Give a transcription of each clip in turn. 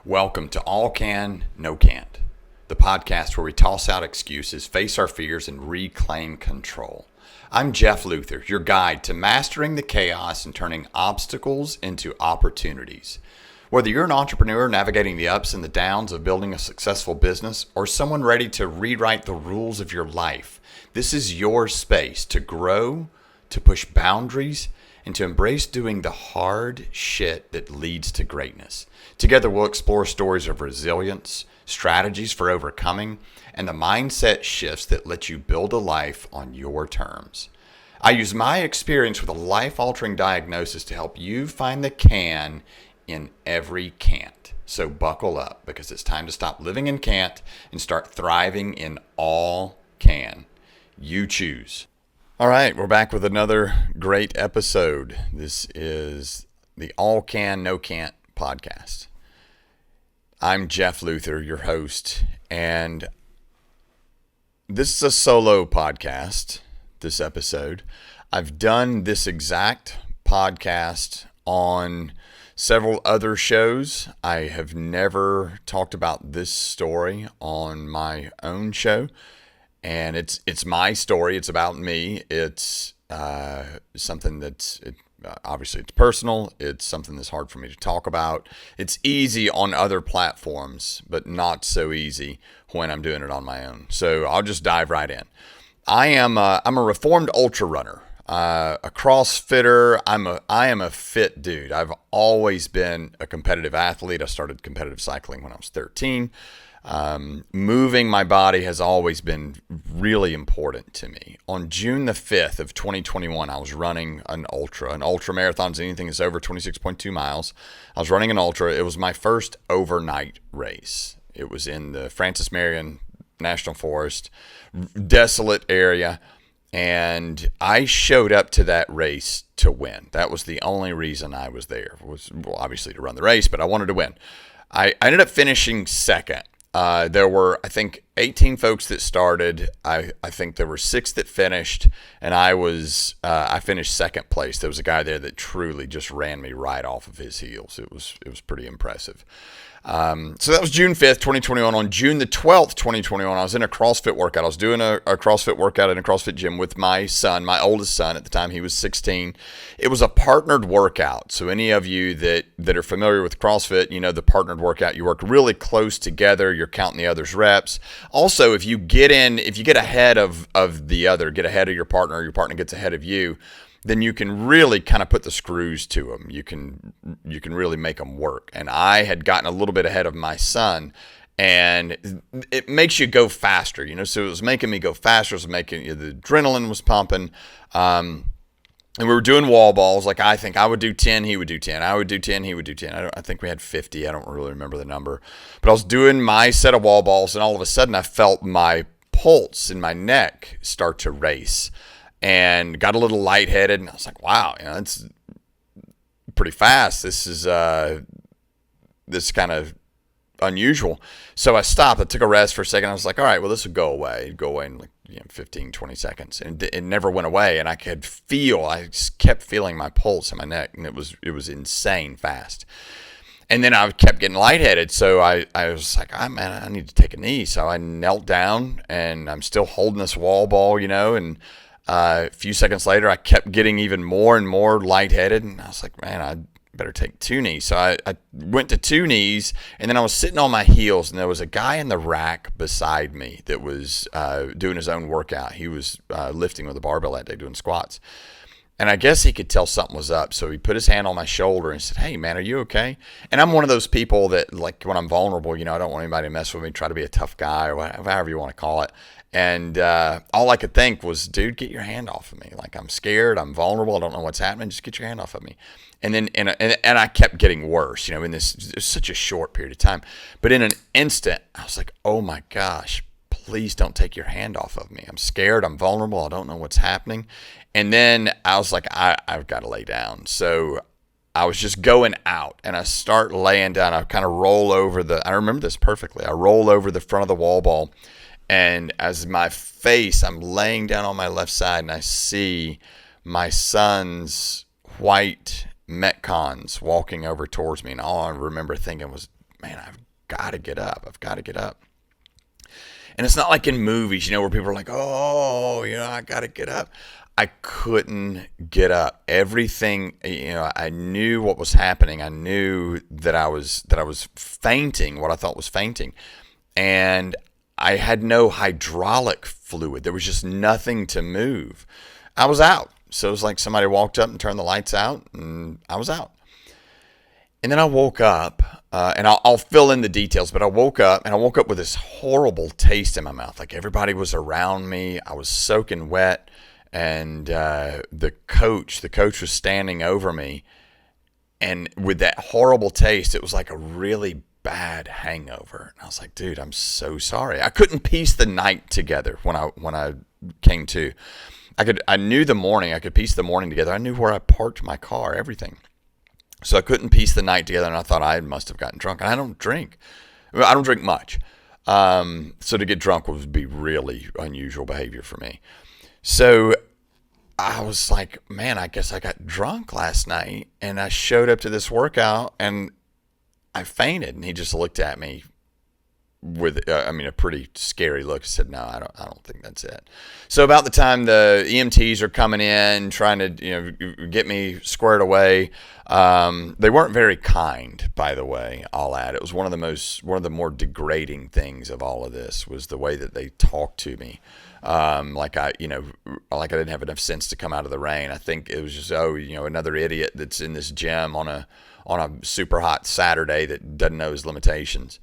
Welcome to All Can, No Can't, the podcast where we toss out excuses, face our fears, and reclaim control. I'm Jeff Luther, your guide to mastering the chaos and turning obstacles into opportunities. Whether you're an entrepreneur navigating the ups and the downs of building a successful business, or someone ready to rewrite the rules of your life, this is your space to grow, to push boundaries, and to embrace doing the hard shit that leads to greatness. Together, we'll explore stories of resilience, strategies for overcoming, and the mindset shifts that let you build a life on your terms. I use my experience with a life-altering diagnosis to help you find the can in every can't. So buckle up, because it's time to stop living in can't and start thriving in all can. You choose. All right, we're back with another great episode. This is the All Can, No Can't podcast. I'm Jeff Luther, your host, and this is a solo podcast, this episode. I've done this exact podcast on several other shows. I have never talked about this story on my own show. And it's my story. It's about me. It's something that's obviously it's personal. It's something that's hard for me to talk about. It's easy on other platforms, but not so easy when I'm doing it on my own. So I'll just dive right in. I'm a reformed ultra runner, a CrossFitter. I am a fit dude. I've always been a competitive athlete. I started competitive cycling when I was 13. Moving my body has always been really important to me. On June the 5th of 2021, I was running an ultra. An ultra marathon is anything that's over 26.2 miles. I was running an ultra. It was my first overnight race. It was in the Francis Marion National Forest, desolate area. And I showed up to that race to win. That was the only reason I was there. It was, well, obviously to run the race, but I wanted to win. I ended up finishing second. There were, I think, 18 folks that started. I think there were 6 that finished, and I finished second place. There was a guy there that truly just ran me right off of his heels. It was pretty impressive. So that was June 5th, 2021. On June the 12th, 2021, I was in a CrossFit workout. I was doing a CrossFit workout in a CrossFit gym with my son, my oldest son. At the time, he was 16. It was a partnered workout. So any of you that are familiar with CrossFit, you know the partnered workout. You work really close together. You're counting the other's reps. Also, if you get ahead of the other, get ahead of your partner gets ahead of you, then you can really kind of put the screws to them. You can really make them work. And I had gotten a little bit ahead of my son, and it makes you go faster, so it was making me go faster. It was making the adrenaline was pumping. And we were doing wall balls. Like, I think I would do 10, he would do 10. I would do 10, he would do 10. I think we had 50. I don't really remember the number. But I was doing my set of wall balls, and all of a sudden I felt my pulse in my neck start to race. And got a little lightheaded, and I was like, wow, it's pretty fast. This is kind of unusual. So I stopped. I took a rest for a second. I was like, all right, well, this will go away. It'd go away in 15, 20 seconds. And it never went away. And I just kept feeling my pulse in my neck, and it was insane fast. And then I kept getting lightheaded, so I was like, man, I need to take a knee. So I knelt down, and I'm still holding this wall ball, and a few seconds later, I kept getting even more and more lightheaded, and I was like, man, I better take 2 knees. So I went to 2 knees, and then I was sitting on my heels, and there was a guy in the rack beside me that was doing his own workout. He was lifting with a barbell that day, doing squats. And I guess he could tell something was up, so he put his hand on my shoulder and said, hey, man, are you okay? And I'm one of those people that, like, when I'm vulnerable, I don't want anybody to mess with me, try to be a tough guy, or however you want to call it. And all I could think was, dude, get your hand off of me. Like, I'm scared. I'm vulnerable. I don't know what's happening. Just get your hand off of me. And then and I kept getting worse, in this such a short period of time. But in an instant, I was like, oh, my gosh, please don't take your hand off of me. I'm scared. I'm vulnerable. I don't know what's happening. And then I was like, I've got to lay down. So I was just going out, and I start laying down. I kind of roll over I remember this perfectly. I roll over the front of the wall ball. And as I'm laying down on my left side, and I see my son's white Metcons walking over towards me. And all I remember thinking was, man, I've got to get up. I've got to get up. And it's not like in movies, where people are like, oh, I got to get up. I couldn't get up. Everything, I knew what was happening. I knew that I was fainting, what I thought was fainting. And I had no hydraulic fluid. There was just nothing to move. I was out. So it was like somebody walked up and turned the lights out, and I was out. And then I woke up, and I'll fill in the details, but I woke up with this horrible taste in my mouth. Like everybody was around me. I was soaking wet, and the coach was standing over me, and with that horrible taste, it was like a really bad hangover. And I was like, dude, I'm so sorry. I couldn't piece the night together when I came to. I knew the morning. I could piece the morning together. I knew where I parked my car, everything. So I couldn't piece the night together, and I thought I must have gotten drunk. And I don't drink. I don't drink much. So to get drunk would be really unusual behavior for me. So I was like, man, I guess I got drunk last night, and I showed up to this workout, and I fainted. And he just looked at me with, a pretty scary look. He said, no, I don't think that's it. So about the time the EMTs are coming in, trying to, get me squared away, they weren't very kind, by the way, I'll add. It was one of the more degrading things of all of this was the way that they talked to me. Like I didn't have enough sense to come out of the rain. I think it was just, another idiot that's in this gym on a super hot Saturday that doesn't know his limitations.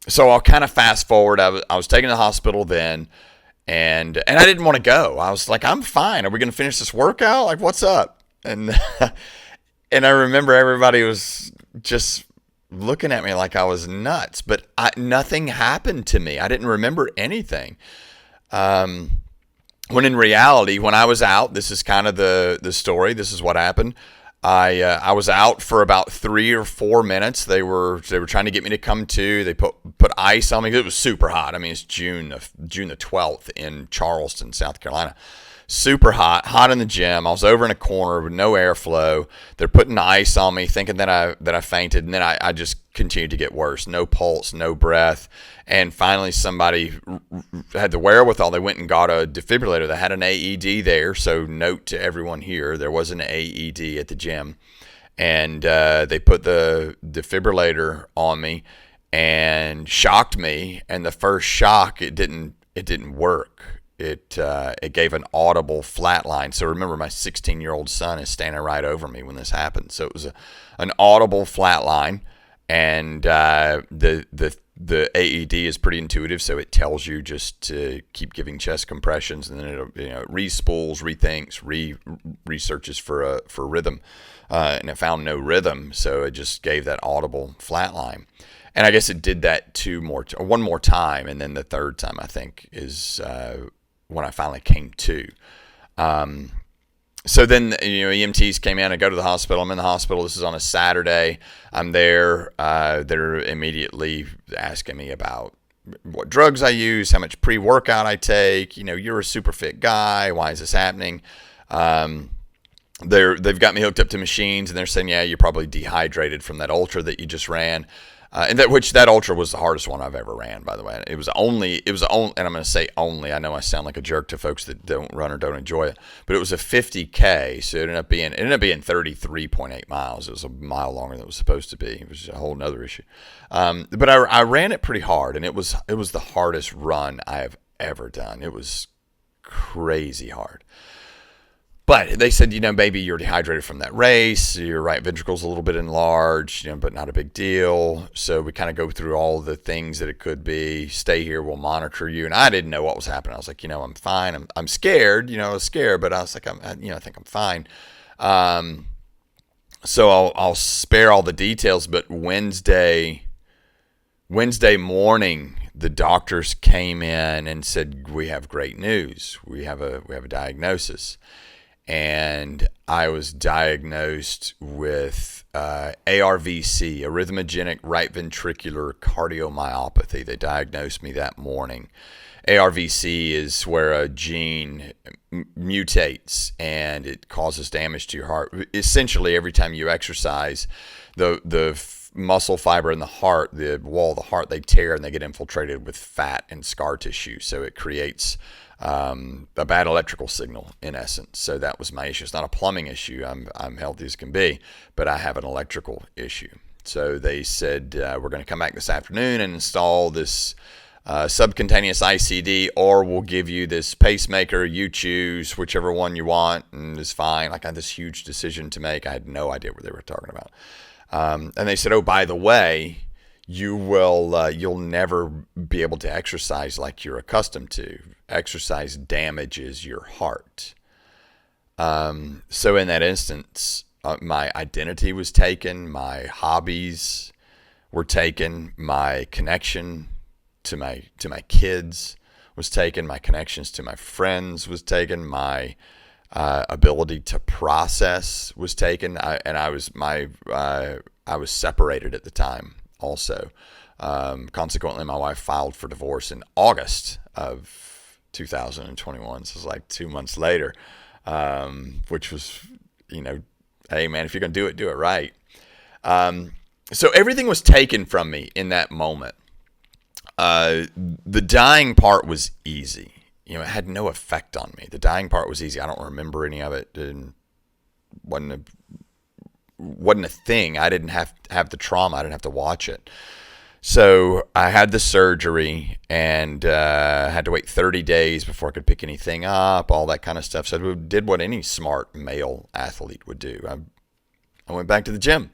So I'll kind of fast forward. I was taken to the hospital then, and I didn't want to go. I was like, I'm fine. Are we going to finish this workout? Like, what's up? And and I remember everybody was just looking at me like I was nuts, but nothing happened to me. I didn't remember anything. When in reality, when I was out, this is kind of the story. This is what happened. I was out for about 3 or 4 minutes. They were trying to get me to come to. They put ice on me. It was super hot. I mean, it's June the 12th in Charleston, South Carolina. Super hot in the gym. I was over in a corner with no airflow. They're putting ice on me, thinking that I fainted, and then I just continued to get worse. No pulse, no breath, and finally somebody had the wherewithal. They went and got a defibrillator. They had an AED there, so note to everyone here, there was an AED at the gym, and they put the defibrillator on me and shocked me. And the first shock, it didn't work. It gave an audible flatline. So remember, my 16-year-old son is standing right over me when this happened. So it was an audible flatline, and the AED is pretty intuitive, so it tells you just to keep giving chest compressions, and then it re-spools, rethinks, researches for rhythm, and it found no rhythm, so it just gave that audible flatline. And I guess it did that one more time, and then the third time, I think, is when I finally came to. So then, EMTs came in. I go to the hospital. I'm in the hospital. This is on a Saturday. I'm there. They're immediately asking me about what drugs I use, how much pre-workout I take. You're a super fit guy. Why is this happening? They've got me hooked up to machines, and they're saying, yeah, you're probably dehydrated from that ultra that you just ran. And that ultra was the hardest one I've ever ran, by the way. It was only, and I'm going to say only, I know I sound like a jerk to folks that don't run or don't enjoy it, but it was a 50K, so it ended up being 33.8 miles. It was a mile longer than it was supposed to be. It was a whole nother issue. But I ran it pretty hard, and it was the hardest run I have ever done. It was crazy hard. But they said, maybe you're dehydrated from that race. Your right ventricle's a little bit enlarged, but not a big deal. So we kind of go through all the things that it could be. Stay here, we'll monitor you. And I didn't know what was happening. I was like, I'm fine. I'm scared. I was scared, but I was like, I think I'm fine. So I'll spare all the details. But Wednesday morning, the doctors came in and said, we have great news. We have a diagnosis. And I was diagnosed with ARVC, arrhythmogenic right ventricular cardiomyopathy. They diagnosed me that morning. ARVC is where a gene mutates and it causes damage to your heart. Essentially, every time you exercise, the muscle fiber in the heart, the wall of the heart, they tear and they get infiltrated with fat and scar tissue. So it creates a bad electrical signal in essence. So that was my issue. It's not a plumbing issue. I'm healthy as can be, but I have an electrical issue. So they said, we're going to come back this afternoon and install this subcutaneous ICD, or we'll give you this pacemaker. You choose whichever one you want, and it's fine. Like, I had this huge decision to make. I had no idea what they were talking about. And they said, oh, by the way, you'll never be able to exercise like you're accustomed to. Exercise damages your heart. So in that instance, my identity was taken, my hobbies were taken, my connection to my kids was taken, my connections to my friends was taken, my ability to process was taken, I was separated at the time also. Consequently, my wife filed for divorce in August of 2021, so it was like 2 months later, which was, hey man, if you're gonna do it right. So everything was taken from me in that moment. The dying part was easy. It had no effect on me. The dying part was easy. I don't remember any of it. It wasn't a thing. I didn't have the trauma. I didn't have to watch it. So I had the surgery and had to wait 30 days before I could pick anything up, all that kind of stuff. So I did what any smart male athlete would do. I went back to the gym.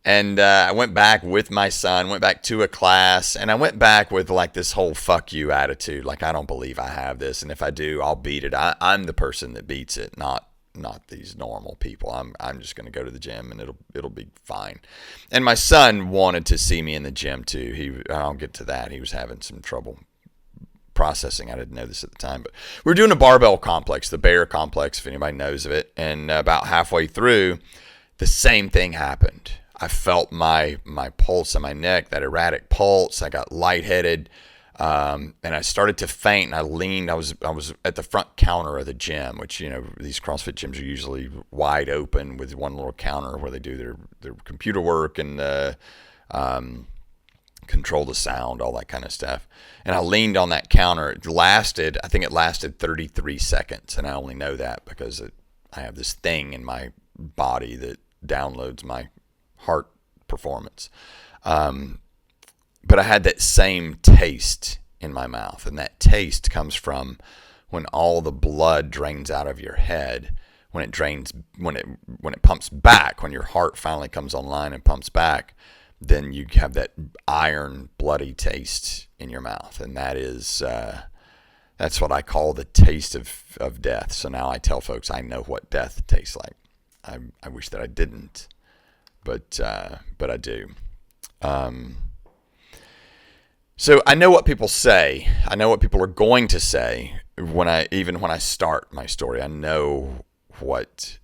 And I went back with my son, went back to a class, and I went back with like this whole fuck you attitude. Like, I don't believe I have this, and if I do, I'll beat it. I'm the person that beats it, not these normal people. I'm just going to go to the gym, and it'll be fine. And my son wanted to see me in the gym too. I'll get to that. He was having some trouble processing. I didn't know this at the time, but we were doing a barbell complex, the bear complex, if anybody knows of it. And about halfway through, the same thing happened. I felt my pulse in my neck, that erratic pulse. I got lightheaded, and I started to faint. And I leaned. I was at the front counter of the gym, which these CrossFit gyms are usually wide open with one little counter where they do their computer work and control the sound, all that kind of stuff. And I leaned on that counter. I think it lasted 33 seconds, and I only know that because I have this thing in my body that downloads my heart performance. But I had that same taste in my mouth, and that taste comes from when all the blood drains out of your head, when it pumps back, when your heart finally comes online and pumps back, then you have that iron bloody taste in your mouth. And that's what I call the taste of death. So now I tell folks I know what death tastes like. I wish that I didn't. But I do. So I know what people say. I know what people are going to say when I start my story. I know what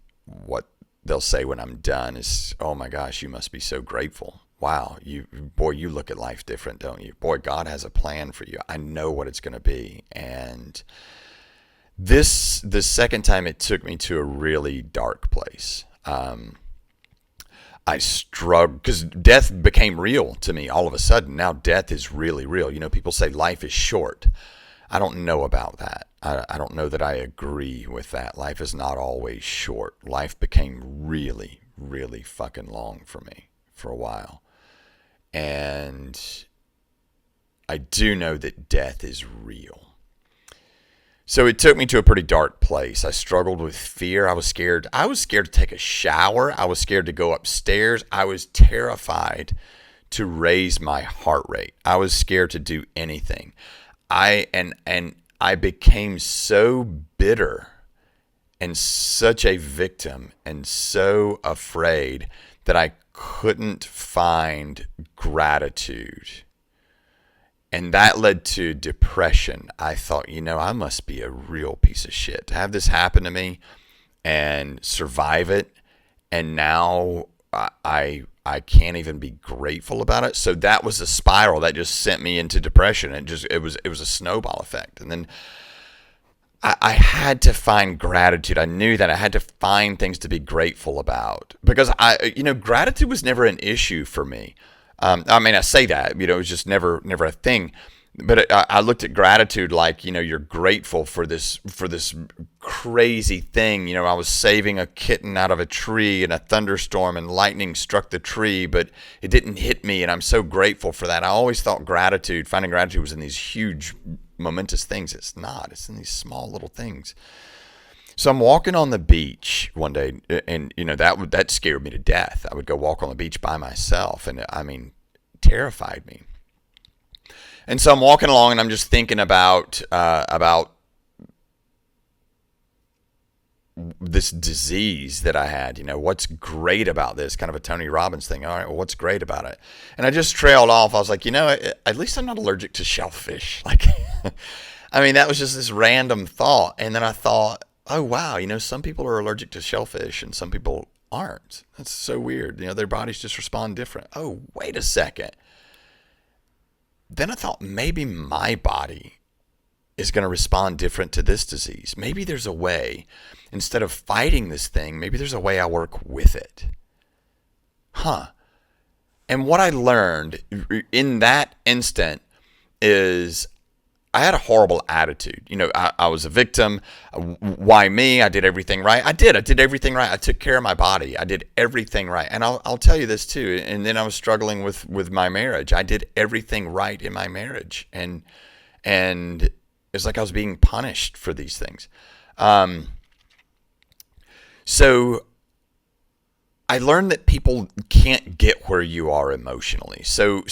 they'll say when I'm done is, oh my gosh, you must be so grateful. Wow, you look at life different, don't you? Boy, God has a plan for you. I know what it's going to be. And the second time it took me to a really dark place. I struggled because death became real to me all of a sudden. Now death is really real. People say life is short. I don't know about that. I don't know that I agree with that. Life is not always short. Life became really, really fucking long for me for a while. And I do know that death is real. So it took me to a pretty dark place. I struggled with fear. I was scared. I was scared to take a shower. I was scared to go upstairs. I was terrified to raise my heart rate. I was scared to do anything. I became so bitter and such a victim and so afraid that I couldn't find gratitude. And that led to depression. I thought, I must be a real piece of shit to have this happen to me and survive it. And now I can't even be grateful about it. So that was a spiral that just sent me into depression. It was a snowball effect. And then I had to find gratitude. I knew that I had to find things to be grateful about because gratitude was never an issue for me. I say that, it was just never a thing. But I looked at gratitude like, you're grateful for this crazy thing. I was saving a kitten out of a tree in a thunderstorm and lightning struck the tree, but it didn't hit me. And I'm so grateful for that. I always thought finding gratitude was in these huge, momentous things. It's not. It's in these small little things. So I'm walking on the beach one day, and that scared me to death. I would go walk on the beach by myself, and terrified me. And so I'm walking along, and I'm just thinking about this disease that I had. What's great about this? Kind of a Tony Robbins thing. All right, well, what's great about it? And I just trailed off. I was like, at least I'm not allergic to shellfish. Like, that was just this random thought. And then I thought, oh, wow, some people are allergic to shellfish and some people aren't. That's so weird. Their bodies just respond different. Oh, wait a second. Then I thought maybe my body is going to respond different to this disease. Maybe there's a way, instead of fighting this thing, maybe there's a way I work with it. And what I learned in that instant is I had a horrible attitude. I was a victim. Why me? I did everything right. I did everything right. I took care of my body. I did everything right. And I'll tell you this too. And then I was struggling with my marriage. I did everything right in my marriage. And it's like I was being punished for these things. So I learned that people can't get where you are emotionally. So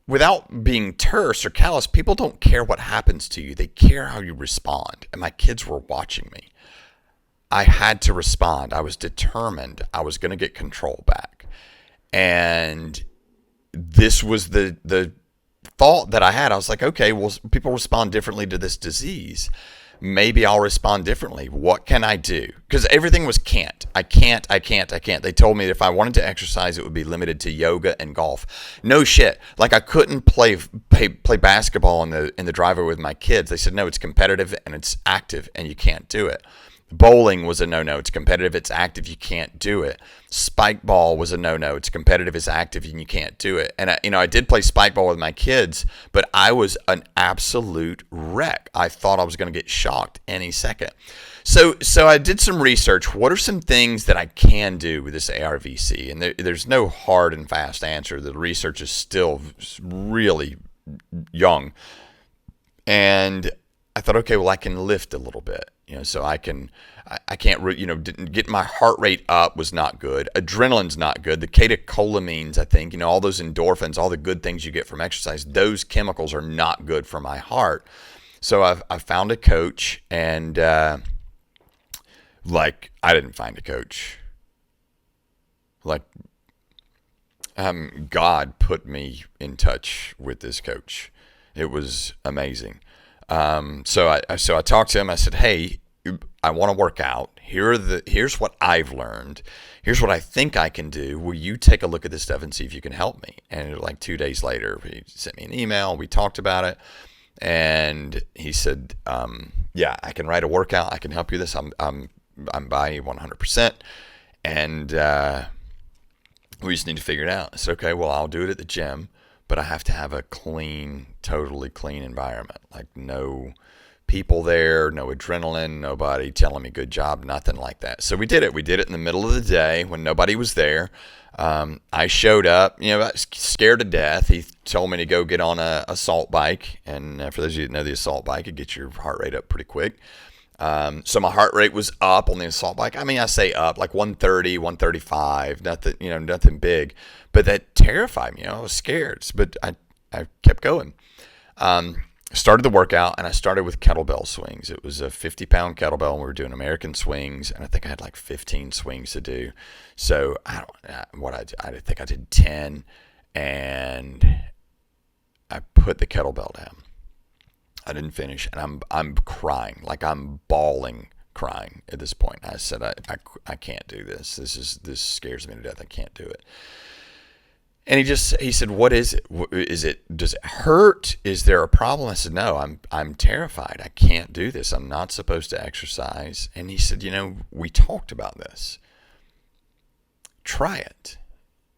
without being terse or callous, people don't care what happens to you. They care how you respond. And my kids were watching me. I had to respond. I was determined I was going to get control back. And this was the thought that I had. I was like, okay, well, people respond differently to this disease. Maybe I'll respond differently. What can I do? Because everything was can't. I can't. They told me that if I wanted to exercise, it would be limited to yoga and golf. No shit. Like I couldn't play basketball in the driveway with my kids. They said, no, it's competitive and it's active and you can't do it. Bowling was a no-no. It's competitive, it's active, you can't do it. Spike ball was a no-no. It's competitive, it's active, and you can't do it. And I did play spike ball with my kids, but I was an absolute wreck. I thought I was going to get shocked any second. So I did some research. What are some things that I can do with this ARVC? And there's no hard and fast answer. The research is still really young. And I thought, okay, well, I can lift a little bit. So I can't, didn't get my heart rate up was not good. Adrenaline's not good. The catecholamines, I think, all those endorphins, all the good things you get from exercise, those chemicals are not good for my heart. So I found a coach and, I didn't find a coach. God put me in touch with this coach. It was amazing. So I talked to him. I said, hey, I want to work out. Here's what I've learned. Here's what I think I can do. Will you take a look at this stuff and see if you can help me? And 2 days later, he sent me an email. We talked about it. And he said, yeah, I can write a workout. I can help you with this. I'm by you 100%. And, we just need to figure it out. I said, okay, well, I'll do it at the gym. But I have to have a totally clean environment. No people there, no adrenaline, nobody telling me good job, nothing like that. So we did it. We did it in the middle of the day when nobody was there. I showed up, I was scared to death. He told me to go get on a assault bike. And for those of you that know the assault bike, it gets your heart rate up pretty quick. So my heart rate was up on the assault bike. I say up, 130, 135, nothing big. But that terrified me. I was scared, but I kept going. Started the workout, and I started with kettlebell swings. It was a 50-pound kettlebell, and we were doing American swings, and I think I had 15 swings to do. So I think I did 10, and I put the kettlebell down. I didn't finish, and I'm crying, I'm bawling, crying at this point. I said, I can't do this. This scares me to death. I can't do it. And he said, what is it? Does it hurt? Is there a problem? I said, no, I'm terrified. I can't do this. I'm not supposed to exercise. And he said, we talked about this. Try it.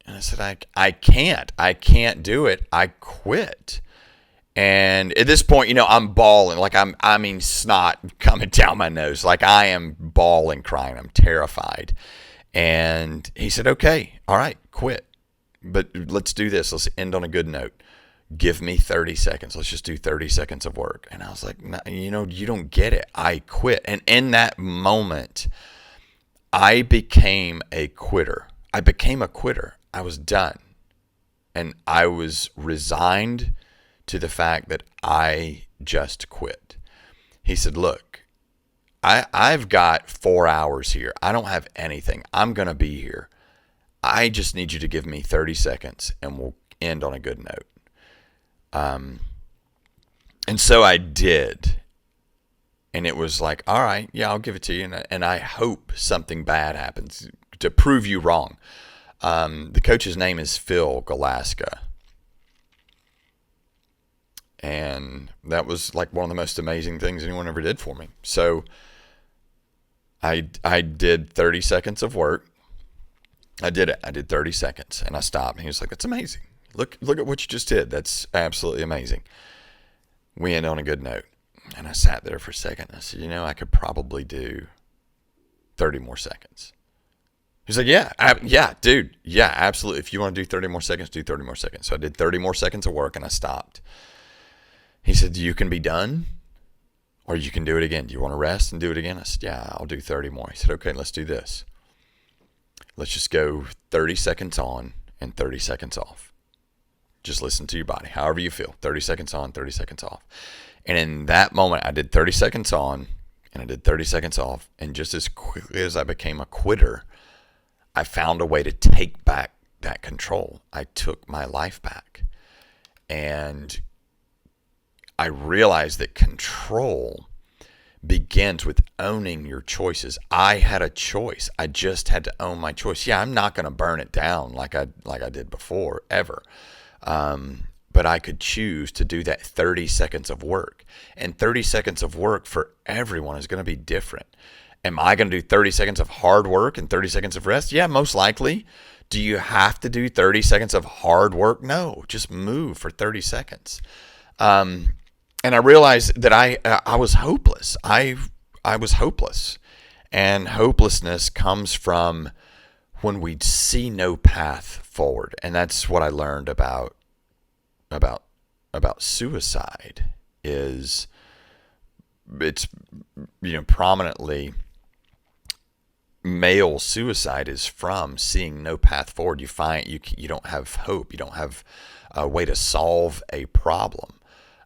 And I said, I can't do it. I quit. And at this point, I'm bawling, like snot coming down my nose. Like I am bawling, crying. I'm terrified. And he said, okay, all right, quit. But let's do this. Let's end on a good note. Give me 30 seconds. Let's just do 30 seconds of work. And I was like, no, you don't get it. I quit. And in that moment, I became a quitter. I was done. And I was resigned to the fact that I just quit. He said, look, I've got 4 hours here. I don't have anything. I'm going to be here. I just need you to give me 30 seconds and we'll end on a good note. And so I did. And it was like, all right, yeah, I'll give it to you. And I hope something bad happens to prove you wrong. The coach's name is Phil Galaska. And that was like one of the most amazing things anyone ever did for me. So I did 30 seconds of work. I did it. I did 30 seconds and I stopped. And he was like, that's amazing. Look at what you just did. That's absolutely amazing. We ended on a good note. And I sat there for a second. And I said, I could probably do 30 more seconds. He's like, yeah, dude. Yeah, absolutely. If you want to do 30 more seconds, do 30 more seconds. So I did 30 more seconds of work and I stopped. He said, you can be done or you can do it again. Do you want to rest and do it again? I said, yeah, I'll do 30 more. He said, okay, let's do this. Let's just go 30 seconds on and 30 seconds off. Just listen to your body, however you feel. 30 seconds on, 30 seconds off. And in that moment, I did 30 seconds on and I did 30 seconds off. And just as quickly as I became a quitter, I found a way to take back that control. I took my life back. And I realized that control begins with owning your choices. I had a choice. I just had to own my choice. Yeah, I'm not going to burn it down like I did before, ever. But I could choose to do that 30 seconds of work. And 30 seconds of work for everyone is going to be different. Am I going to do 30 seconds of hard work and 30 seconds of rest? Yeah, most likely. Do you have to do 30 seconds of hard work? No, just move for 30 seconds. And I realized that I was hopeless. I was hopeless. And hopelessness comes from when we see no path forward. And that's what I learned about suicide is it's, prominently male suicide is from seeing no path forward. You find you don't have hope. You don't have a way to solve a problem.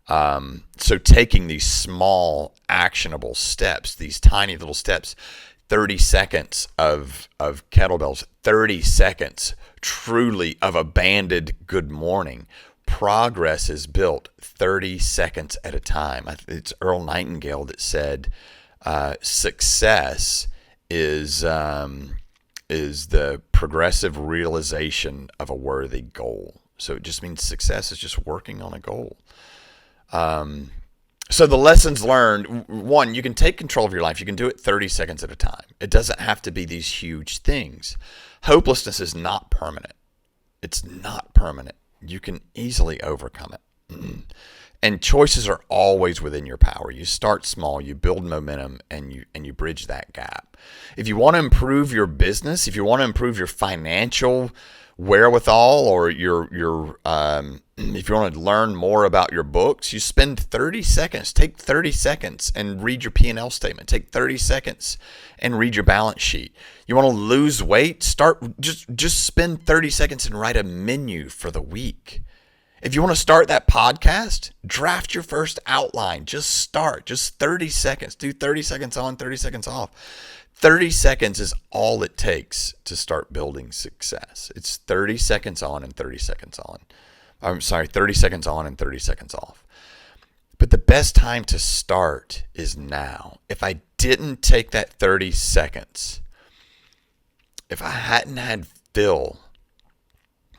So taking these small actionable steps, these tiny little steps, 30 seconds of kettlebells, 30 seconds truly of a banded good morning. Progress is built 30 seconds at a time. It's Earl Nightingale that said, success is the progressive realization of a worthy goal. So it just means success is just working on a goal. So the lessons learned, one, you can take control of your life. You can do it 30 seconds at a time. It doesn't have to be these huge things. Hopelessness is not permanent. It's not permanent. You can easily overcome it. And choices are always within your power. You start small, you build momentum, and you bridge that gap. If you want to improve your business, if you want to improve your financial wherewithal, or your if you want to learn more about your books, you spend 30 seconds. Take 30 seconds and read your P&L statement. Take 30 seconds and read your balance sheet. You want to lose weight? Just spend 30 seconds and write a menu for the week. If you want to start that podcast, draft your first outline. Just start. Just 30 seconds. Do 30 seconds on, 30 seconds off. 30 seconds is all it takes to start building success. It's 30 seconds on and 30 seconds on. 30 seconds on and 30 seconds off. But the best time to start is now. If I didn't take that 30 seconds, if I hadn't had Phil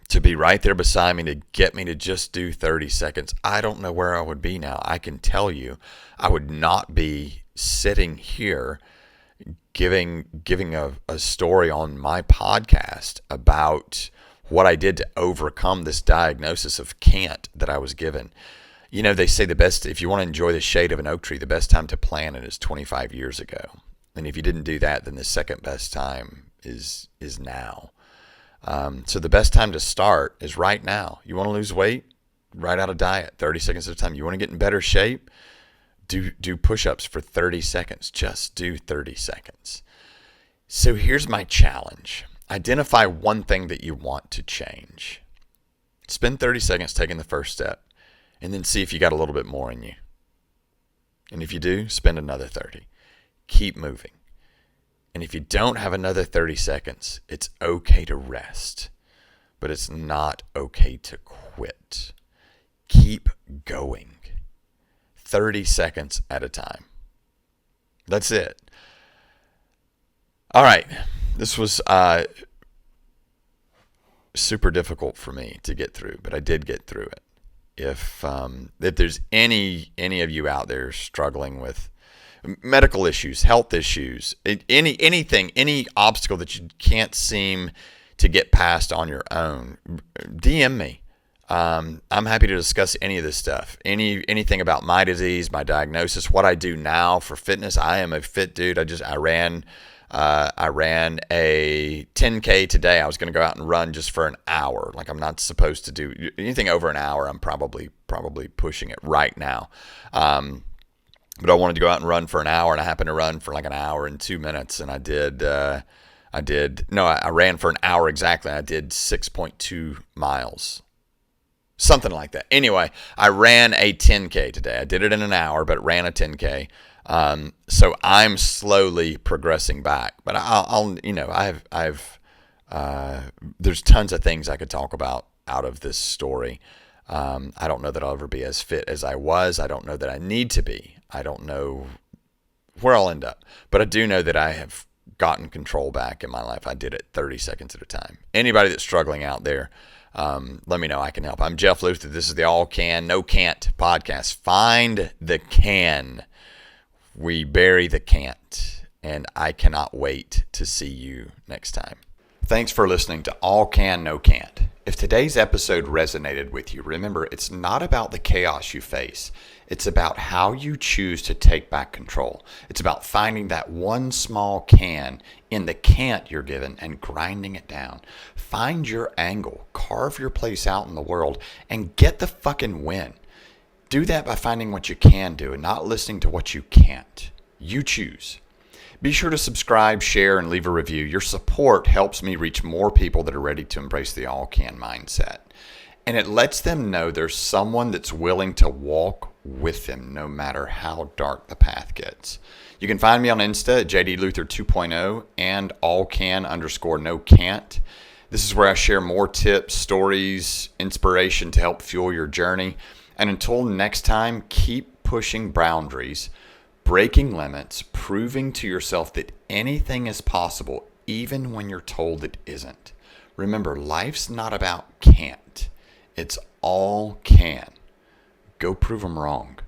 to be right there beside me to get me to just do 30 seconds. I don't know where I would be now. I can tell you I would not be sitting here giving a story on my podcast about what I did to overcome this diagnosis of can't that I was given. You know, they say if you want to enjoy the shade of an oak tree, the best time to plant it is 25 years ago. And if you didn't do that, then the second best time is now. So the best time to start is right now. You want to lose weight? Write out a diet, 30 seconds at a time. You want to get in better shape? Do push-ups for 30 seconds. Just do 30 seconds. So here's my challenge. Identify one thing that you want to change. Spend 30 seconds taking the first step, and then see if you got a little bit more in you. And if you do, spend another 30. Keep moving. And if you don't have another 30 seconds, it's okay to rest, but it's not okay to quit. Keep going. 30 seconds at a time. That's it. All right. This was super difficult for me to get through, but I did get through it. If there's any of you out there struggling with medical issues, health issues, any obstacle that you can't seem to get past on your own, DM me. I'm happy to discuss any of this stuff. Anything about my disease, my diagnosis, what I do now for fitness. I am a fit dude. I ran a 10K today. I was going to go out and run just for an hour. Like, I'm not supposed to do anything over an hour. I'm probably pushing it right now. But I wanted to go out and run for an hour, and I happened to run for like an hour and 2 minutes. And I ran for an hour exactly. And I did 6.2 miles. Something like that. Anyway, I ran a 10K today. I did it in an hour, but ran a 10K. So I'm slowly progressing back, but there's tons of things I could talk about out of this story. I don't know that I'll ever be as fit as I was. I don't know that I need to be. I don't know where I'll end up, but I do know that I have gotten control back in my life. I did it 30 seconds at a time. Anybody that's struggling out there, let me know. I can help. I'm Jeff Luther. This is the All Can, No Can't podcast. Find the can. We bury the can't. And I cannot wait to see you next time. Thanks for listening to All Can, No Can't. If today's episode resonated with you, remember, it's not about the chaos you face. It's about how you choose to take back control. It's about finding that one small can in the can't you're given and grinding it down. Find your angle, carve your place out in the world, and get the fucking win. Do that by finding what you can do and not listening to what you can't. You choose. Be sure to subscribe, share, and leave a review. Your support helps me reach more people that are ready to embrace the all-can mindset. And it lets them know there's someone that's willing to walk with them no matter how dark the path gets. You can find me on Insta at JDLuther 2.0 and allcan_no-can't. This is where I share more tips, stories, inspiration to help fuel your journey. And until next time, keep pushing boundaries, breaking limits, proving to yourself that anything is possible, even when you're told it isn't. Remember, life's not about can't. It's all can. Go prove them wrong.